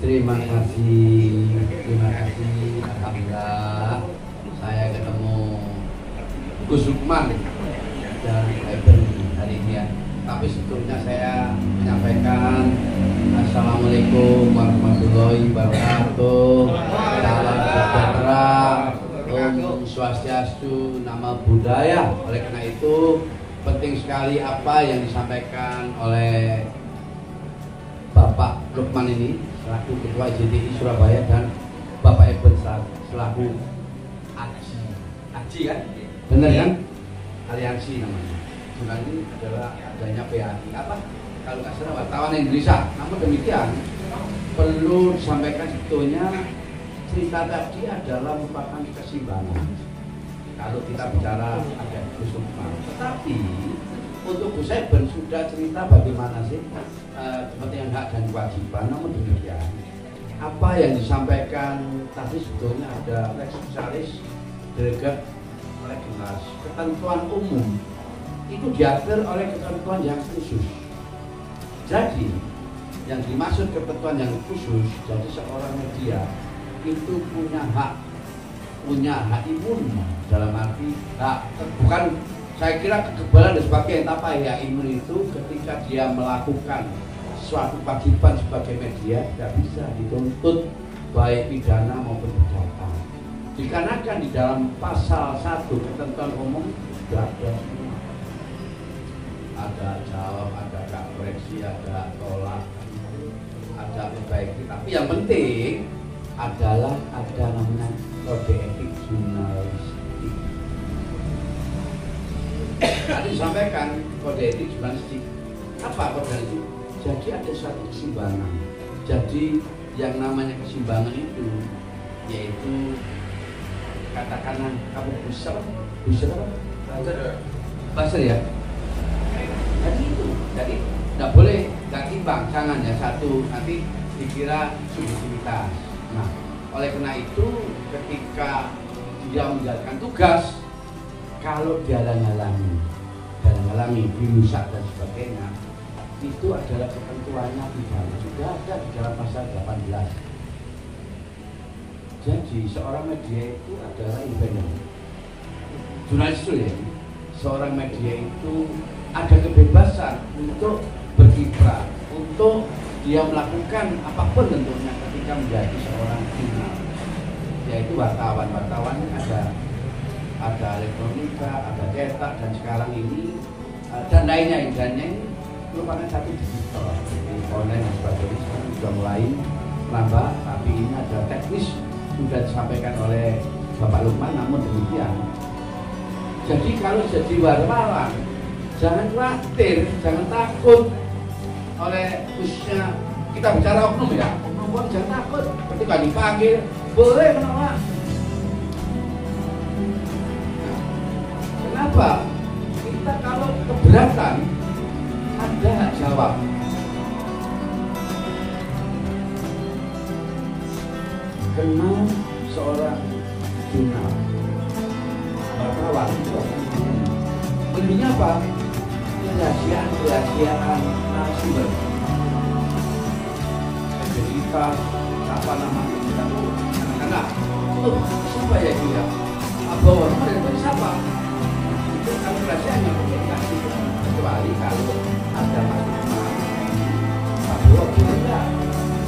Terima kasih. Alhamdulillah saya ketemu Gus Lukman dan Eben hari ini ya. Tapi sebelumnya saya menyampaikan Assalamualaikum warahmatullahi wabarakatuh. Salam sejahtera, Om Swastiastu, Namo Buddhaya. Oleh karena itu penting sekali apa yang disampaikan oleh Bapak Lukman ini selaku Ketua JTI Surabaya dan Bapak Eben selaku Aji kan? Benar kan? Aliansi namanya. Sebenarnya ini adalah adanya PAI apa? Kalau nggak salah wartawan Indonesia. Namun demikian perlu disampaikan sebetulnya cerita tadi adalah merupakan keseimbangan. Kalau kita bicara ada Gus Lukman, tetapi untuk Gus Eben sudah cerita bagaimana sih kepentingan hak dan kewajiban. Namun demikian apa yang disampaikan tadi sebetulnya ada lex specialis delegat regulas ketentuan umum itu diatur oleh ketentuan yang khusus. Jadi yang dimaksud ketentuan yang khusus, jadi seorang media itu punya hak imun dalam arti hak, bukan saya kira kekebalan dan sebagainya, tapi hak imun itu ketika dia melakukan suatu kewajiban sebagai media tidak bisa dituntut baik pidana maupun perdata. Dikarenakan di dalam pasal 1 ketentuan umum sudah ada semua. Ada jawab, ada gak koreksi, ada tolak, ada perbaiki. Tapi yang penting adalah ada namanya kode etik jurnalistik. Tadi disampaikan kode etik jurnalistik. Apa kode etik? Jadi ada suatu keseimbangan. Jadi yang namanya keseimbangan itu yaitu katakanlah kamu buzzer ya. Jadi tidak boleh nggak imbang, jangan ya satu nanti dikira subjektivitas. Nah, oleh karena itu ketika dia menjalankan tugas, kalau dihalang-halangi, dirusak dan sebagainya, itu adalah ketentuannya pidana sudah ada di dalam pasal 18. Jadi seorang media itu adalah independen. Jurnalis itu ya, seorang media itu ada kebebasan untuk berkiprah, untuk dia melakukan apapun tentunya ketika menjadi seorang jurnalis, yaitu wartawan. Wartawan ada elektronika, ada cetak, dan sekarang ini dan lainnya ini merupakan satu digital, online dan sebagainya. Sekarang sudah mulai menambah, tapi ini ada teknis sudah disampaikan oleh Bapak Lukman. Namun demikian, jadi kalau jadi wartawan jangan khawatir, jangan takut oleh khususnya kita bicara oknum ya, oknum jangan takut ketika dipanggil boleh menolak. Kenapa? Kita kalau keberatan ada hak jawab. Kenal seorang jurnal wartawan belinya apa? Kerahasiaan narasumber, integritas, apa namanya kita tuh anak-anak. Oh, siapa ya dia? Bahwa dari siapa? Itu kalau rahasianya mungkin kasih, kecuali kalau ada masalah. Pak Bowo juga,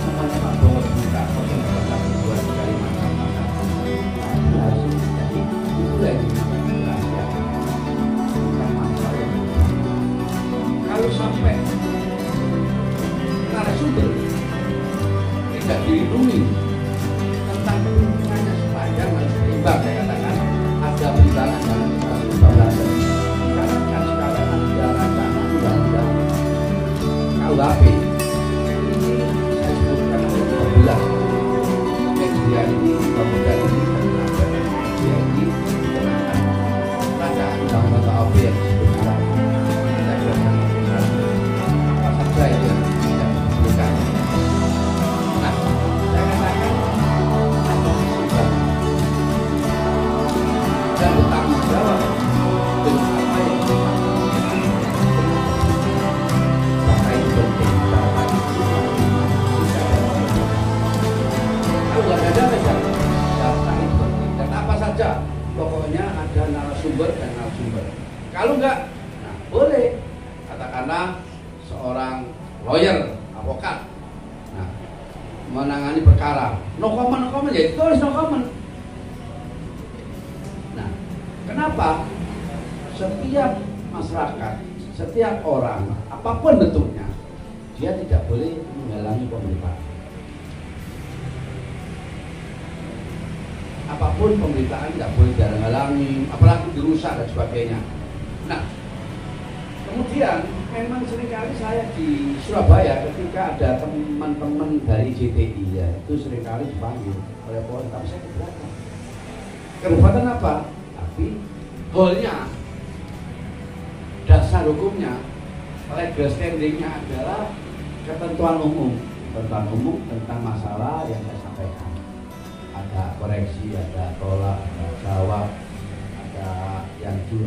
namanya Pak Bowo juga, kalau ada 2-3 masalah. Jadi itu lagi. Kalau sampai narasumber tidak dilindungi tentang lingkungannya sepanjang harus berimbang. saja, pokoknya ada narasumber dan narasumber. Kalau enggak, nah boleh. Katakanlah seorang lawyer, avokat, nah, menangani perkara, no comment, ya tulis no comment. Nah, kenapa? Setiap masyarakat, setiap orang, apapun bentuknya, dia tidak boleh menghalangi pemberitaan. Apapun pemberitaan tidak boleh dihalang-halangi, apalagi dirusak dan sebagainya. Nah, kemudian memang seringkali saya di Surabaya ketika ada teman-teman dari JTI ya, itu seringkali dipanggil oleh polisi, tapi saya keberatan. Keberatan apa? Tapi holnya, dasar hukumnya, legal standingnya adalah ketentuan umum tentang masalah yang saya sampaikan. Ada koreksi, ada tolak, ada jawab,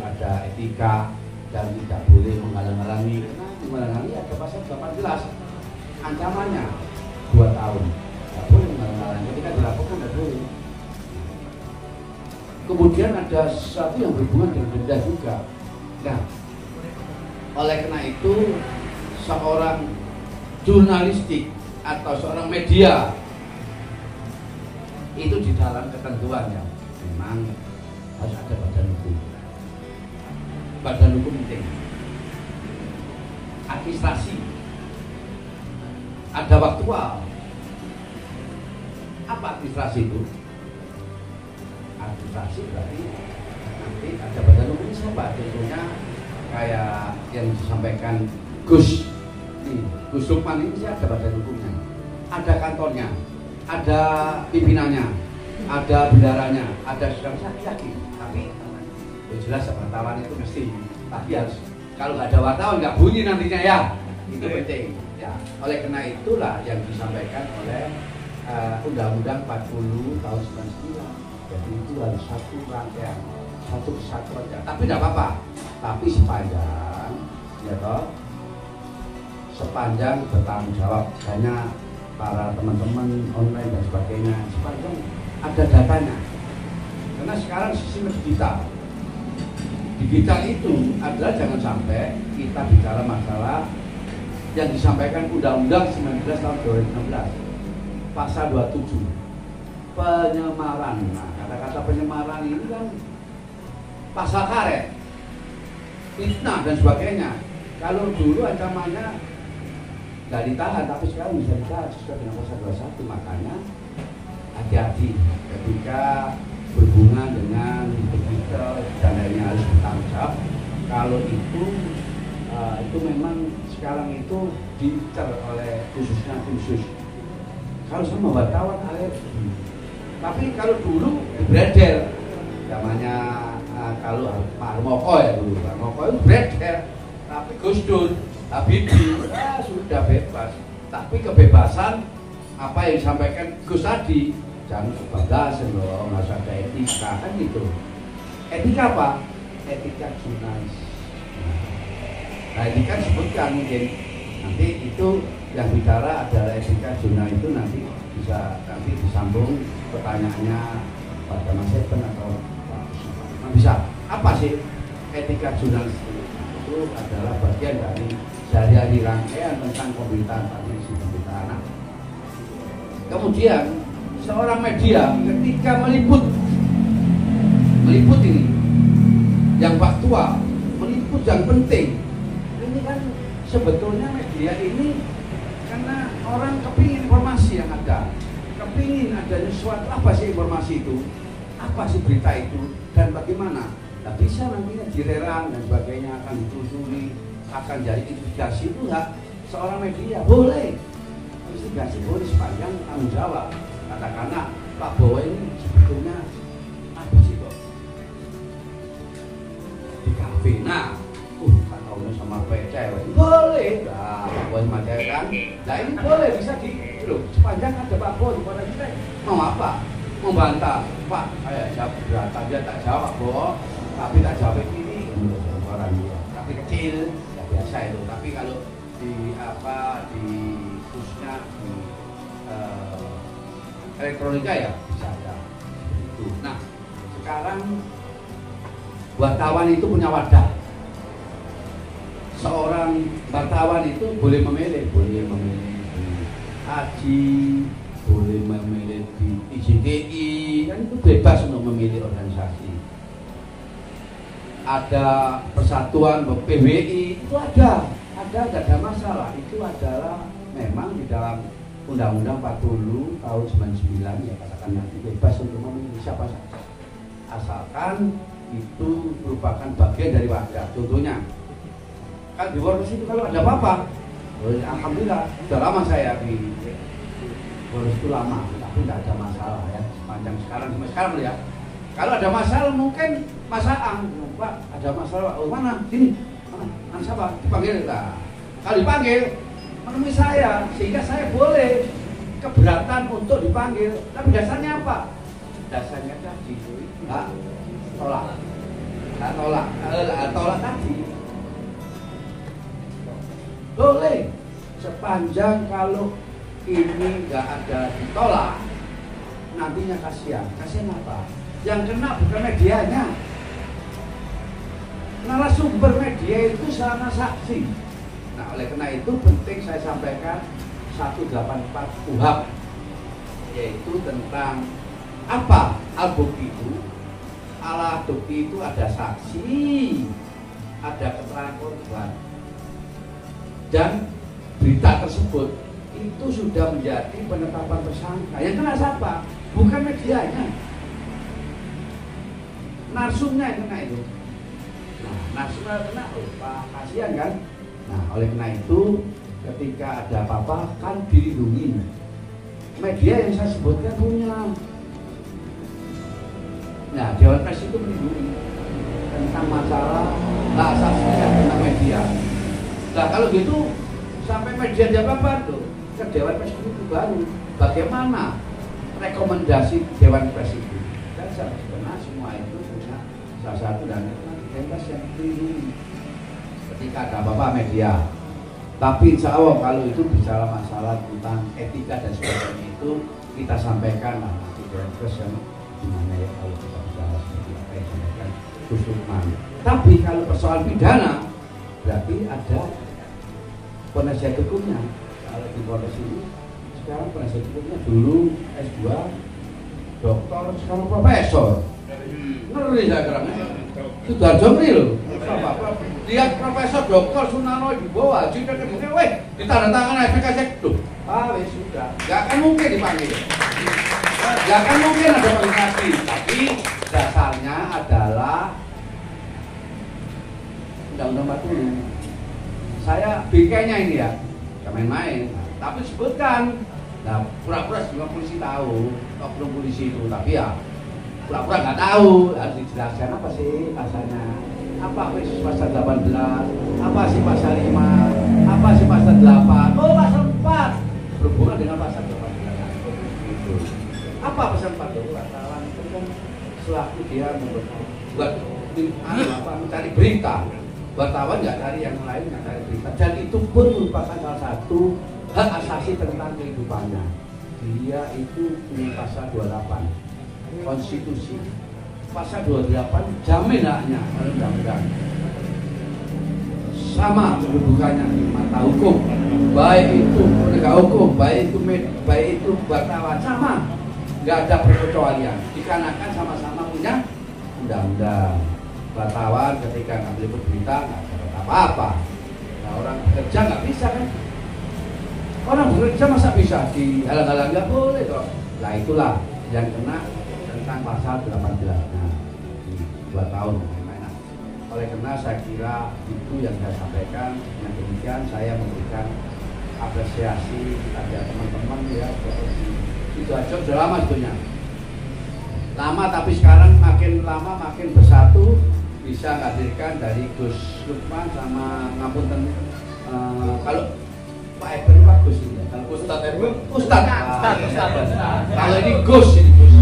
ada etika, dan tidak boleh menghalang-halangi. Karena menghalang-halangi ada pasal 18 ancamannya 2 tahun. Tidak boleh menghalang-halangi, ketika dilakukan tidak boleh. Kemudian ada sesuatu yang berhubungan dengan denda juga. Nah, oleh karena itu seorang jurnalistik atau seorang media itu di dalam ketentuannya memang harus ada badan hukum. Badan hukum penting. Administrasi. Ada waktual. Apa administrasi itu? Administrasi berarti nanti ada badan hukum siapa? Contohnya kayak yang disampaikan Gus Lukman ini ada badan hukumnya, ada kantornya, ada pimpinannya, ada bendaranya, ada sedang saya yakin. Tapi jelas wartawan itu mesti, tapi harus kalau nggak ada wartawan nggak bunyi nantinya ya, itu penting. Ya, oleh karena itulah yang disampaikan oleh Undang-Undang 40 tahun 99. Jadi itu harus satu rangkaian, satu kesatuan. Tapi tidak apa-apa. Tapi sepanjang, ya toh, sepanjang bertanggung jawab, hanya para teman-teman online dan sebagainya, sepanjang ada datanya. Karena sekarang sistem digital. Digital itu adalah jangan sampai kita bicara masalah yang disampaikan Undang-Undang 19 tahun 2016 pasal 27 penyemaran. Nah, kata-kata penyemaran ini kan pasal karet, fitnah dan sebagainya. Kalau dulu ancamannya nggak ditahan, tapi sekarang bisa ditahan sesuai dengan pasal 21. Makanya hati-hati ketika berhubungan dengan digital dan lainnya, harus bertanggung jawab. Kalau itu memang sekarang itu diincar oleh khususnya khusus. Kalau sama wartawan alergi. Tapi kalau dulu beredar namanya kalau Pak Harmoko ya dulu, Pak Harmoko itu beredar. Tapi Gus Dur, Habibie sudah bebas. Tapi kebebasan apa yang disampaikan Gus tadi jangan kebablasan loh, nggak usah ada etika kan gitu. Etika apa? Etika jurnalis. Nah ini kan sebutkan mungkin nanti itu yang bicara adalah etika jurnalis, itu nanti bisa nanti disambung pertanyaannya pada Mas Eben atau Pak Usman. Nah, bisa apa sih etika jurnalis itu adalah bagian dari sehari-hari rangkaian tentang pemberitaan pemberitaan. Nah, kemudian seorang media ketika meliput ini yang faktual, meliput yang penting, ini kan sebetulnya media ini karena orang kepingin informasi yang ada, kepingin adanya sesuatu. Apa sih informasi itu, apa sih berita itu, dan bagaimana. Nah, bisa nantinya direrang dan sebagainya, akan ditelusuri, akan jadi investigasi. Itu enggak seorang media boleh investigasi, boleh sepanjang tanggung jawab. Katakanlah Pak Bowo ini sebetulnya apa sih kok di kafe, nah katanya sama cewek boleh, nah Pak Bowo sama cewek kan, nah ini boleh bisa di loh, sepanjang ada Pak Bowo di pada kita mau apa, membantah Pak, jawab beratan, dia tak jawab Pak Bowo, tapi tak jawab ini orang dia, tapi kecil ya biasa itu. Tapi kalau di khususnya di elektronika ya bisa ada itu. Nah sekarang wartawan itu punya wadah. Seorang wartawan itu boleh memilih di Haji, boleh memilih di IJTI, kan itu bebas untuk memilih organisasi. Ada persatuan PWI, itu ada tidak ada masalah. Itu adalah memang di dalam Undang-Undang 40 tahun 99 ya, katakan nanti bebas untuk memilih siapa saja, asalkan itu merupakan bagian dari wadah. Contohnya kan di Wormes itu kalau ada apa-apa, alhamdulillah sudah lama saya di Wormes itu lama, tapi tidak ada masalah ya, sepanjang sekarang sampai sekarang ya. Kalau ada masalah mungkin Mas Aang, Pak ada masalah, oh mana sini, mana siapa dipanggil lah. Kalau dipanggil menemui saya, sehingga saya boleh keberatan untuk dipanggil. Tapi dasarnya apa? Dasarnya tadi tolak tadi. Boleh sepanjang kalau ini nggak ada ditolak, nantinya kasihan apa? Yang kena bukan medianya, narasumber media itu sama saksi. Nah, oleh karena itu penting saya sampaikan 184 KUHP, yaitu tentang apa al-bukti itu. Al-bukti itu ada saksi, ada keterangan korban, dan berita tersebut itu sudah menjadi penetapan tersangka. Yang kena siapa? Bukan medianya, narsumnya yang kena itu. Nah, narsumnya kena, Pak, kasihan kan? Nah, oleh karena itu ketika ada apa-apa kan dilindungi. Media yang saya sebutkan punya. Nah, Dewan Pers itu melindungi tentang masalah hak asasi tentang media. Nah, kalau gitu sampai media dia apa tuh? Ke Dewan Pers itu baru. Bagaimana rekomendasi Dewan Pers itu? Dan sebenarnya semua itu punya salah satu dan Dewan Pers yang melindungi ketika ada apa-apa media. Tapi insya Allah kalau itu bicara masalah tentang etika dan sebagainya itu kita sampaikan lah nanti Dewan Pers yang gimana ya kalau kita bicara seperti apa yang disampaikan Gus Lukman. Tapi kalau persoalan pidana berarti ada penasihat hukumnya. Kalau di Polres ini sekarang penasihat hukumnya dulu S2, doktor, sekarang profesor. Ngeri saya kira. Sudah jomri loh. Lihat Profesor Doktor Sunarno di bawah, jika kemudian, weh, ditandatangan efekasi itu. Wes sudah, nggak akan mungkin dipanggil. Nggak akan mungkin ada komunikasi. Tapi dasarnya adalah Undang-Undang 40. Saya bingkainya ini ya, gak main-main. Tapi sebutkan, nah pura-pura semua polisi tahu, oknum polisi itu, tapi ya pura-pura nggak tahu. Harus dijelaskan apa sih pasalnya. Apa sih pasal 18, apa sih pasal 5, apa sih pasal 8, oh pasal 4 berhubungan dengan pasal 18 itu. Apa pasal 4 itu? Wartawan itu kan selaku dia membuat mencari berita. Wartawan nggak cari yang lain, nggak cari berita, dan itu pun merupakan salah satu hak asasi tentang kehidupannya. Dia itu punya pasal 28 konstitusi. Pasal 28 jamin haknya oleh undang-undang. Sama kedudukannya di mata hukum, baik itu penegak hukum, baik itu wartawan, sama, nggak ada perkecualian. Dikarenakan sama-sama punya undang-undang. Wartawan ketika nggak boleh berberita nggak dapat apa-apa. Nah, orang bekerja nggak bisa kan? Orang bekerja masa bisa dihalang-halang, nggak boleh kok. Nah itulah yang kena tentang pasal 18. Nah, 2 tahun bagaimana. Oleh karena saya kira itu yang saya sampaikan. Dengan demikian saya memberikan apresiasi kepada teman-teman ya. Itu aja sudah lama sebetulnya. Lama tapi sekarang makin lama makin bersatu, bisa menghadirkan dari Gus Lukman sama ngapunten kalau Pak Eben Pak Gus ini. Kalau Ustadz Eben Ustadz. Kalau ini Gus ini Gus.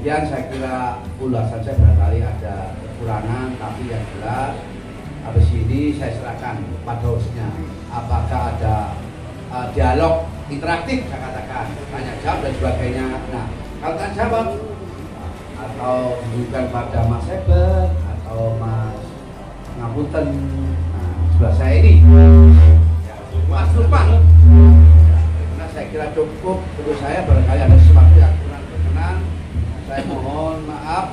Demikian saya kira ulasan saya barangkali ada kekurangan, tapi yang jelas habis ini saya serahkan pada hostnya. Apakah ada dialog interaktif, saya katakan tanya jawab dan sebagainya. Nah Kalau tak jawab atau bukan pada Mas Hebat atau Mas Ngapunten, nah, sebelah saya ini ya, Mas Lukman. Karena saya kira cukup untuk saya, barangkali ada sesuatu yang kurang berkenan, saya mohon maaf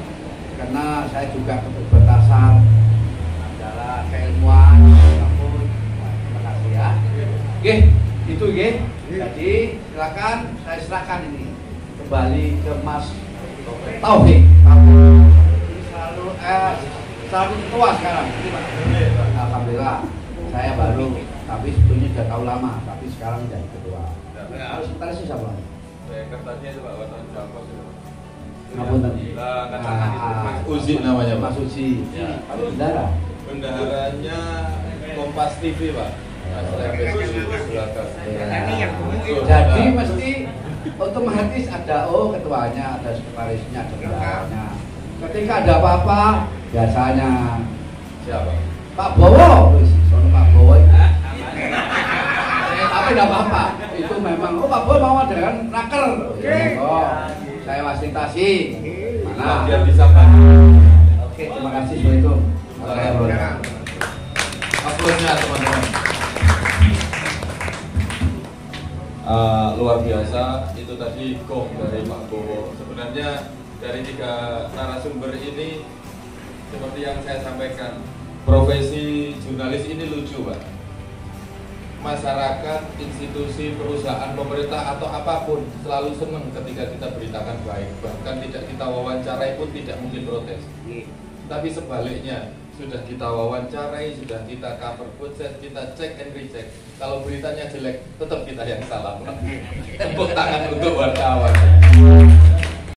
karena saya juga keterbatasan adalah keilmuan. Terima kasih ya. Oke, itu ya. Jadi silakan, saya silakan ini kembali ke Mas Taufik. Ini selalu ketua sekarang. Alhamdulillah, saya baru, tapi sebetulnya sudah tahu lama, tapi sekarang jadi ketua. Harus sekretaris siapa? Sekretarisnya itu Pak Wartawan Jampos itu. Ngapunten. Mas Uzi namanya Pak. Mas Uzi. Ya. Bendahara. Bendaharanya Kompas TV Pak. Jadi mesti otomatis ada ketuanya, ada sekretarisnya, ada bendaharanya. Ketika ada apa-apa, biasanya Siapa? Pak Bowo, sono Pak Bowo. Tapi tidak apa-apa. Itu memang Pak Bowo mau ada kan raker. Saya fasilitasi. Mana? Biar bisa Pak. Oke, terima kasih. Assalamualaikum. Aplausnya teman-teman. Luar biasa, itu tadi gong dari Pak Bowo. Sebenarnya dari 3 narasumber ini seperti yang saya sampaikan, profesi jurnalis ini lucu Pak. Masyarakat, institusi, perusahaan, pemerintah atau apapun selalu senang ketika kita beritakan baik. Bahkan tidak kita wawancarai pun tidak mungkin protes. Tapi sebaliknya, sudah kita wawancarai, sudah kita cover proses, kita cek and recheck. Kalau beritanya jelek, tetap kita yang salah. Tepuk tangan untuk wartawan.